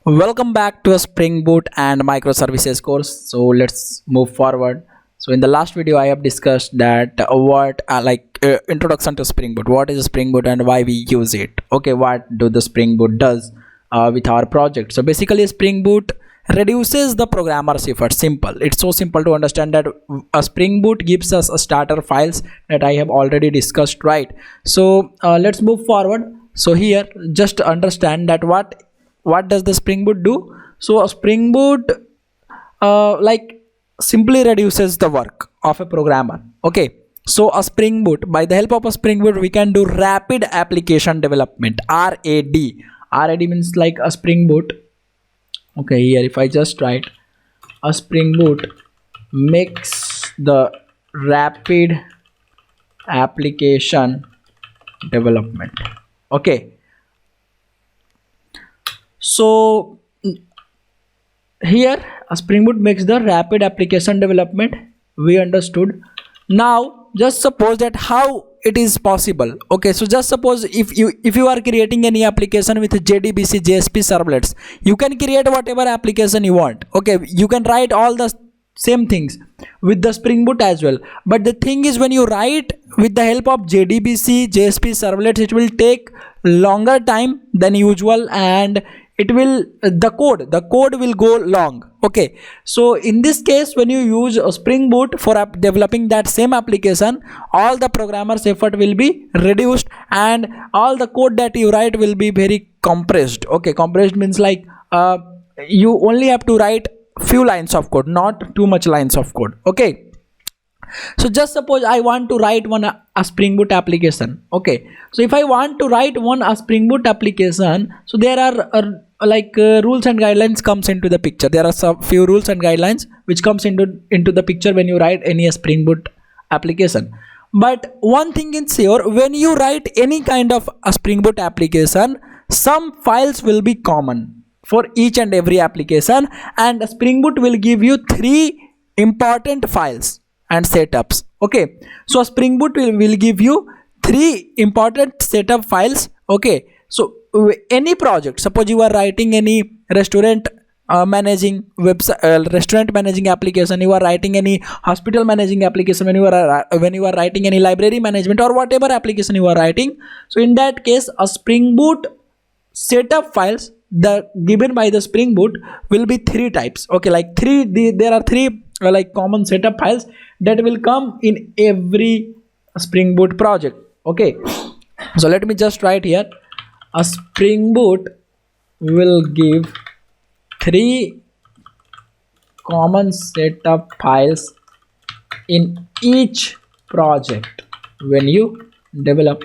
Welcome back to a Spring Boot and microservices course. So let's move forward. So in the last video I have discussed that introduction to Spring Boot. What is a Spring Boot and why we use it? Okay, what do the Spring Boot does with our project? So basically Spring Boot reduces the programmer's effort. Simple. It's so simple to understand that a Spring Boot gives us a starter files that I have already discussed, right? So let's move forward. So here just understand that what does the Spring Boot do? So a Spring Boot simply reduces the work of a programmer. Okay, so a Spring Boot, by the help of a Spring Boot we can do rapid application development. RAD means like a Spring Boot. Okay, here if I just write a Spring Boot makes the rapid application development. Okay, so here a Spring Boot makes the rapid application development. We understood. Now just suppose that how it is possible. Okay, so just suppose if you are creating any application with JDBC JSP servlets, you can create whatever application you want. Okay, you can write all the same things with the Spring Boot as well. But the thing is, when you write with the help of JDBC JSP servlets, it will take longer time than usual, and it will the code will go long. Okay, so in this case when you use a Spring Boot for developing that same application, all the programmer's effort will be reduced and all the code that you write will be very compressed. Okay, compressed means like you only have to write few lines of code, not too much lines of code. Okay, so just suppose I want to write a Spring Boot application. Okay, so if I want to write a Spring Boot application, so there are rules and guidelines comes into the picture. There are some few rules and guidelines which comes into the picture when you write any Spring Boot application. But one thing is sure, when you write any kind of a Spring Boot application, some files will be common for each and every application, and Spring Boot will give you 3 important files and setups. Okay, so Spring Boot will give you 3 important setup files. Okay, so any project, suppose you are writing any restaurant managing website, restaurant managing application, you are writing any hospital managing application, when you are writing any library management or whatever application you are writing, so in that case a Spring Boot setup files given by the Spring Boot will be 3 types. Okay, there are 3 common setup files that will come in every Spring Boot project. Okay, so let me just write here, a Spring Boot will give 3 common setup files in each project when you develop.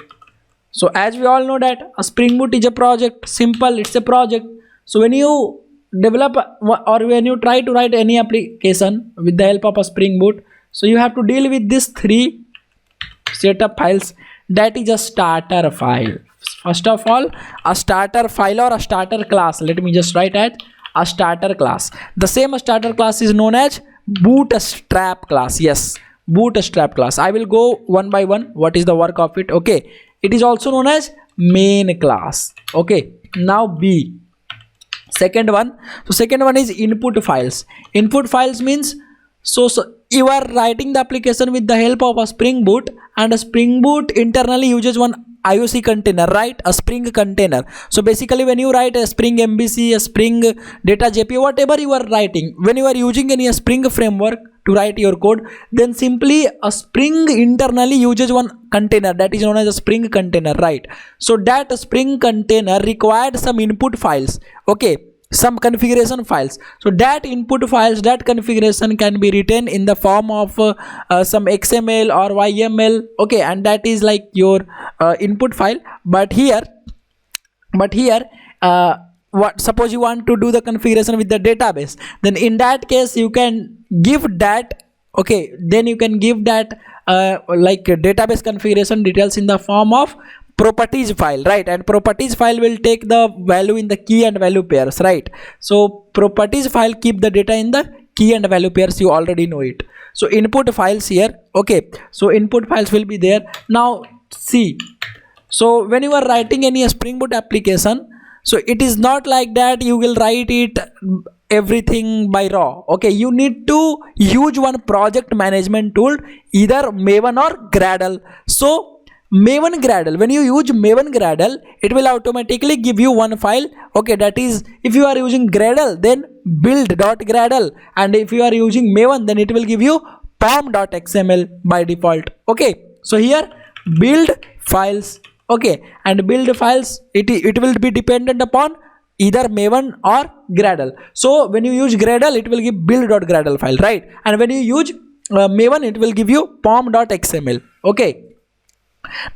So as we all know that a Spring Boot is a project. Simple, it's a project. So when you develop or when you try to write any application with the help of a Spring Boot, so you have to deal with these 3 setup files. That is a starter file. First of all, a starter file or a starter class, let me just write as a starter class. The same starter class is known as bootstrap class. Yes, bootstrap class. I will go one by one what is the work of it. Okay, it is also known as main class. Okay, now B, second one. So second one is input files. Input files means so you are writing the application with the help of a Spring Boot, and a Spring Boot internally uses one IOC container, right? A Spring container. So basically when you write a Spring MVC, a Spring data JP, whatever you are writing, when you are using any Spring framework to write your code, then simply a Spring internally uses one container that is known as a Spring container, right? So that Spring container required some input files. Okay, some configuration files. So that input files, that configuration can be written in the form of some XML or YML. Okay, and that is like your input file. But here suppose you want to do the configuration with the database, then in that case you can give that. Okay, then you can give that database configuration details in the form of properties file, right? And properties file will take the value in the key and value pairs, right? So properties file keep the data in the key and value pairs. You already know it. So input files here. Okay, so input files will be there. Now see, so when you are writing any Spring Boot application, So it is not like that you will write it everything by raw. Okay, you need to use one project management tool, either Maven or Gradle. So Maven Gradle, when you use Maven Gradle, it will automatically give you one file. Okay, that is, if you are using Gradle, then build.gradle, and if you are using Maven, then it will give you pom.xml by default. Okay, so here build files. Okay, and build files, it will be dependent upon either Maven or Gradle. So when you use Gradle, it will give build.gradle file, right? And when you use Maven, it will give you pom.xml. Okay,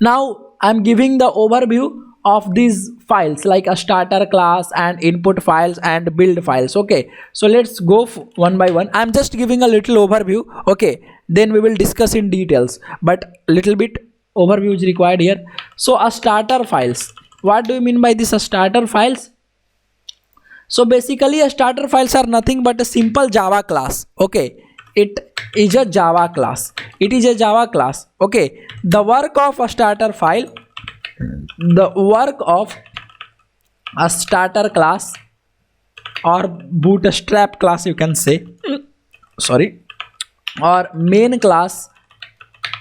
now I'm giving the overview of these files, like a starter class and input files and build files. Okay, so let's go one by one. I'm just giving a little overview. Okay, then we will discuss in details, but little bit overview is required here. So a starter files, what do you mean by this, a starter files? So basically a starter files are nothing but a simple Java class. Okay, it is a Java class. It is a Java class. Okay, the work of a starter file, the work of a starter class or bootstrap class, you can say, sorry, or main class,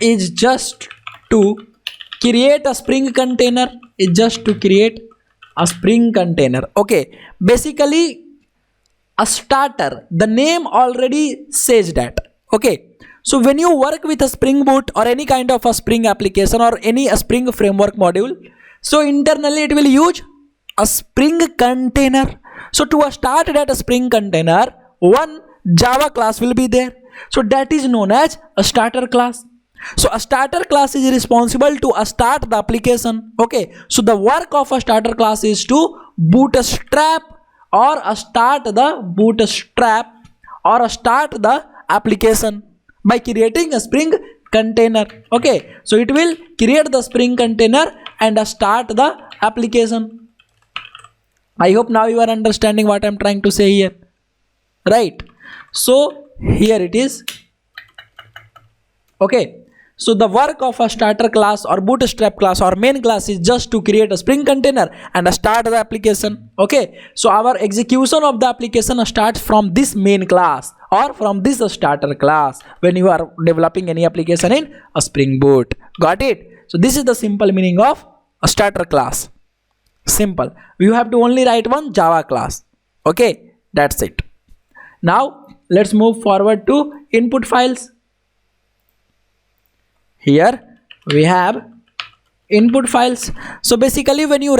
is just to create a Spring container, is just to create a Spring container. Okay, basically a starter, the name already says that. Okay, so when you work with a Spring Boot or any kind of a Spring application or any a Spring framework module, so internally it will use a Spring container. So to start that Spring container, one Java class will be there. So that is known as a starter class. So a starter class is responsible to start the application. Okay, so the work of a starter class is to bootstrap or start the application by creating a Spring container. Okay, so it will create the Spring container and start the application. I hope now you are understanding what I'm trying to say here, right? So here it is. Okay, so the work of a starter class or bootstrap class or main class is just to create a Spring container and start the application. Okay, so our execution of the application starts from this main class or from this starter class when you are developing any application in a Spring Boot. Got it? So this is the simple meaning of a starter class. Simple. You have to only write one Java class. Okay, that's it. Now let's move forward to input files. Here we have input files. So basically when you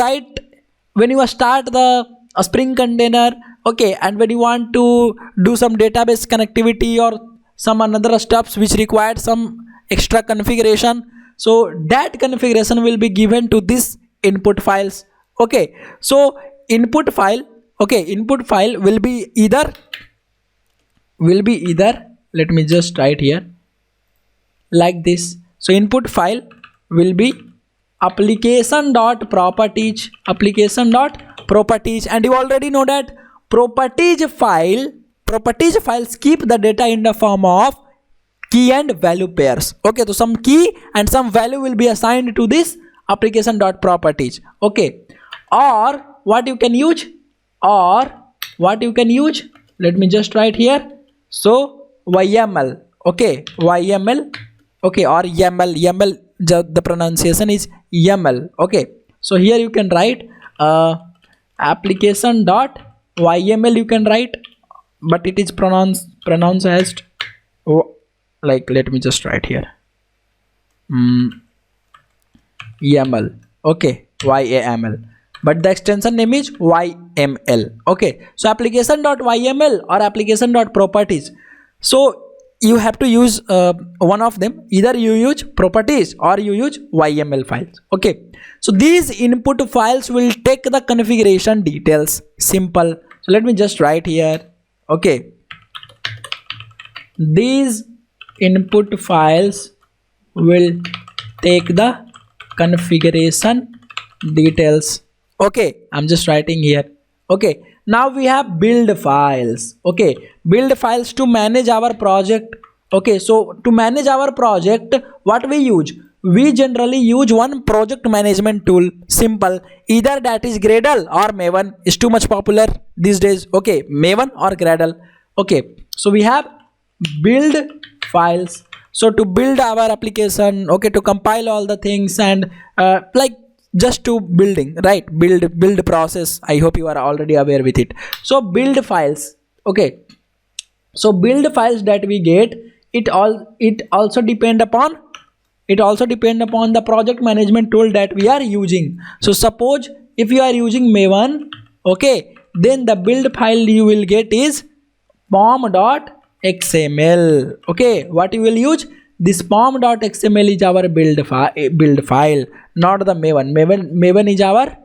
start a Spring container, okay, and when you want to do some database connectivity or some another stuffs which required some extra configuration, so that configuration will be given to this input files. Okay, so input file, okay, input file will be either, let me just write here like this. So input file will be application.properties, and you already know that properties files keep the data in the form of key and value pairs. Okay, so some key and some value will be assigned to this application.properties. Okay, or what you can use, let me just write here. So YML, okay, YML, okay, or YAML, the pronunciation is YAML. Okay, so here you can write application.yml, you can write, but it is pronounced as like, let me just write here YAML. Okay, YAML, but the extension name is YML. Okay, so application.yml or application.properties. So you have to use one of them. Either you use properties or you use YML files. Okay, so these input files will take the configuration details. Simple. So let me just write here. Okay, these input files will take the configuration details. Okay, I'm just writing here. Okay, now we have build files. Okay, build files to manage our project. Okay, so to manage our project, what we use we generally use one project management tool. Simple. Either that is Gradle or Maven is too much popular these days. Okay, Maven or Gradle. Okay, so we have build files. So to build our application, okay, to compile all the things and like just to building, right? Build process. I hope you are already aware with it. So build files. Okay, so build files that we get, it also depend upon the project management tool that we are using. So suppose if you are using Maven, okay, then the build file you will get is pom.xml. okay, what you will use, this pom.xml is our build file, not the Maven is our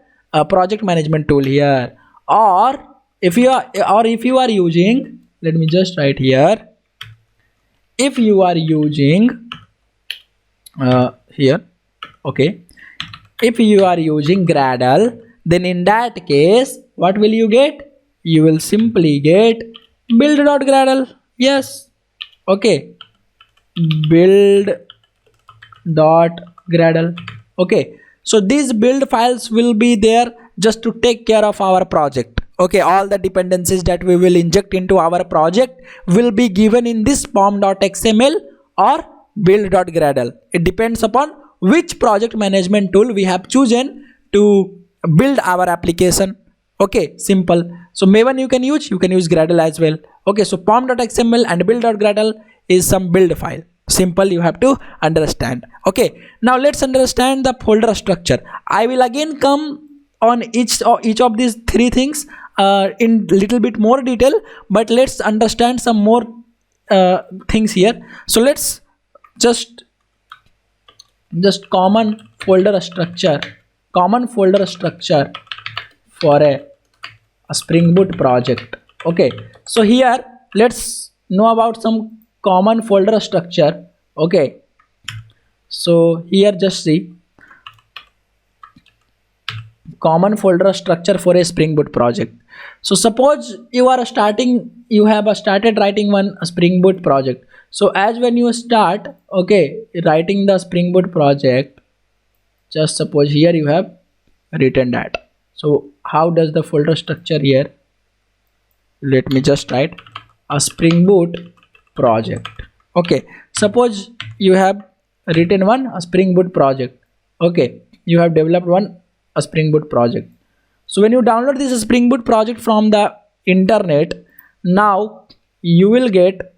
project management tool here. Or if you are using, let me just write here, if you are using here, okay, if you are using Gradle, then in that case what will you get? You will simply get build.gradle. Yes, okay, build.gradle. okay, so these build files will be there just to take care of our project. Okay, all the dependencies that we will inject into our project will be given in this pom.xml or build.gradle. It depends upon which project management tool we have chosen to build our application. Okay, simple. So Maven you can use Gradle as well. Okay, so pom.xml and build.gradle is some build file. Simple, you have to understand. Okay, now let's understand the folder structure. I will again come on each of these three things in little bit more detail, but let's understand some more things here. So let's just common folder structure for a Spring Boot project. Okay, so here let's know about some common folder structure. Okay, so here just see common folder structure for a Spring Boot project. So suppose you have started writing one Spring Boot project. So as when you start, okay, writing the Spring Boot project, just suppose here you have written that. So how does the folder structure here? Let me just write a Spring Boot project. Okay, suppose you have written a Spring Boot project. Okay, you have developed a Spring Boot project. So when you download this Spring Boot project from the internet, now you will get,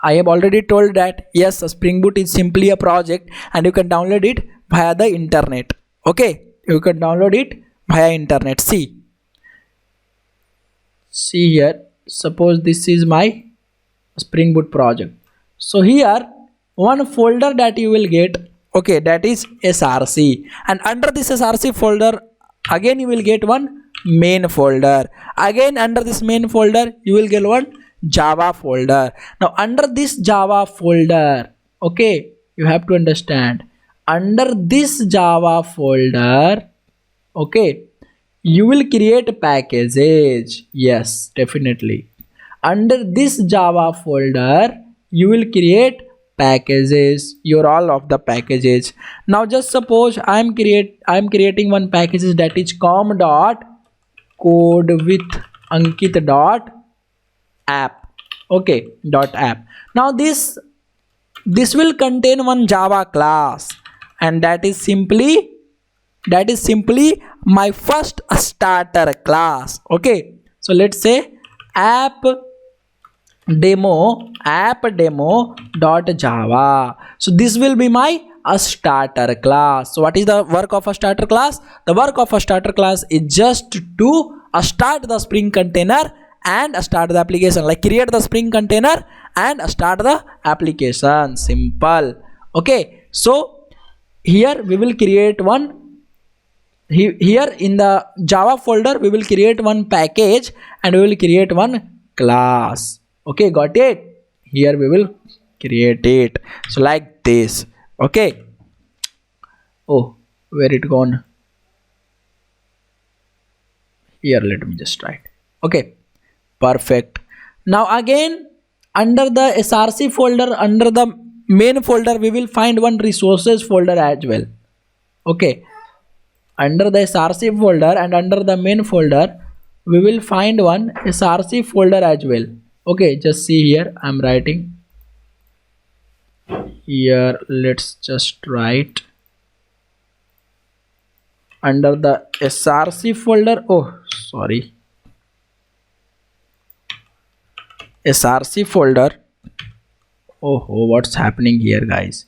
I have already told that yes, a Spring Boot is simply a project and you can download it via the internet. Okay, you can download it via internet. See here, suppose this is my Spring Boot project. So here one folder that you will get, okay, that is src, and under this src folder again you will get one main folder. Again under this main folder you will get one Java folder. Now under this Java folder, okay, you have to understand, under this Java folder, okay, you will create packages. Yes, definitely. Under this Java folder you will create packages, all of the packages. Now just suppose I am creating one package that is com.CodeWithAnkit.app. okay, .app. Now this will contain one Java class, and that is simply my first starter class. Okay, so let's say app demo.java. So this will be my starter class. So what is the work of a starter class? The work of a starter class is just to start the Spring container and start the application, like create the Spring container and start the application. Simple. Okay, so here we will create one, here in the Java folder we will create one package and we will create one class. Okay, got it? Here we will create it. So like this. Okay. Oh, where it gone? Here, let me just write. Okay, perfect. Now again under the src folder, under the main folder we will find one resources folder as well. Okay, under the src folder and under the main folder we will find one src folder as well. Okay, just see here, I'm writing here, let's just write under the src folder, oh sorry, src folder. Oh, what's happening here guys?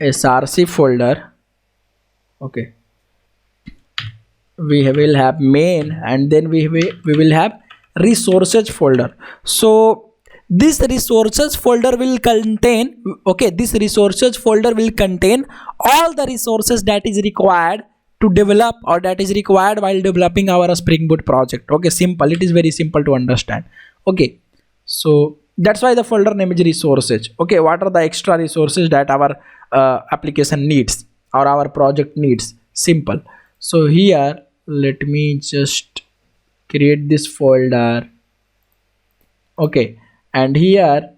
src folder. Okay, we will have main and then we will have resources folder. So this resources folder will contain, okay, this resources folder will contain all the resources that is required to develop or that is required while developing our Spring Boot project. Okay, simple, it is very simple to understand. Okay, so that's why the folder name is resources. Okay, what are the extra resources that our application needs or our project needs? Simple. So here let me just create this folder. Okay, and here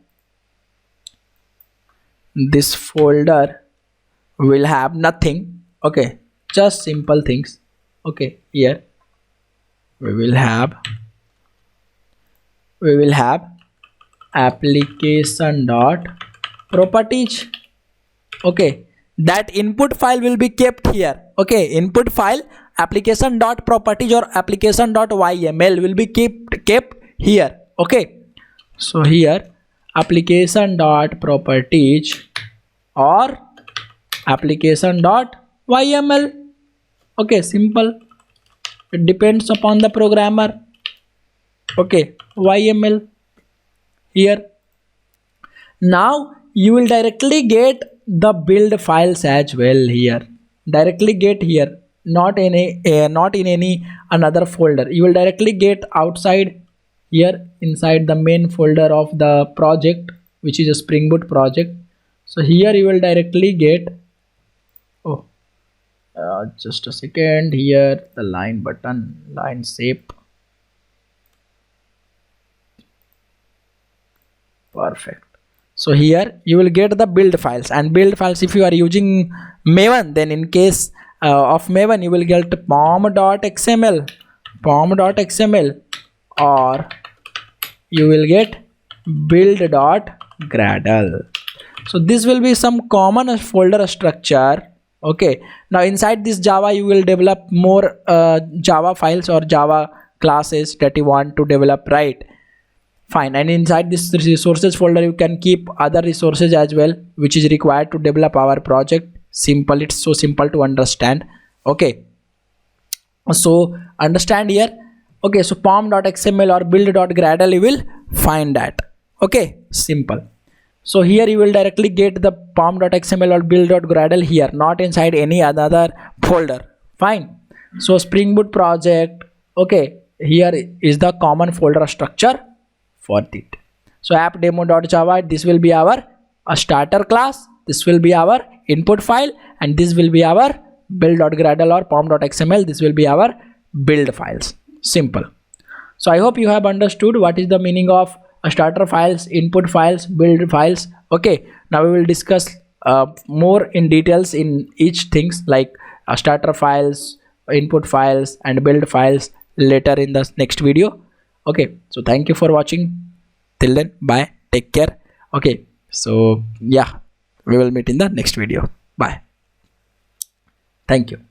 this folder will have nothing. Okay, just simple things. Okay, here we will have application.properties. Okay, that input file will be kept here. Okay, input file application.properties or application.yml will be kept here. Okay, so here application.properties or application.yml. Okay, simple, it depends upon the programmer. Okay, yml here. Now you will directly get the build files as well here, directly get here, not in any another folder. You will directly get outside here inside the main folder of the project, which is a Spring Boot project. So here you will directly get, oh just a second, here the line button, line shape, perfect. So here you will get the build files, and build files, if you are using Maven, then in case of Maven you will get pom.xml, or you will get build.gradle. So this will be some common folder structure. Okay, now inside this Java you will develop more Java files or Java classes that you want to develop, right? Fine, and inside this resources folder you can keep other resources as well which is required to develop our project. Simple, it's so simple to understand. Okay, so understand here. Okay, so pom.xml or build.gradle you will find that. Okay, simple. So here you will directly get the pom.xml or build.gradle here, not inside any other folder. Fine. So Spring Boot project, okay, here is the common folder structure for it. So app demo.java, this will be our starter class, this will be our input file, and this will be our build.gradle or pom.xml, this will be our build files. Simple. So I hope you have understood what is the meaning of starter files, input files, build files. Okay, now we will discuss more in details in each things like starter files, input files and build files later in the next video. Okay, so thank you for watching. Till then, bye, take care. Okay, so yeah, we will meet in the next video. Bye, thank you.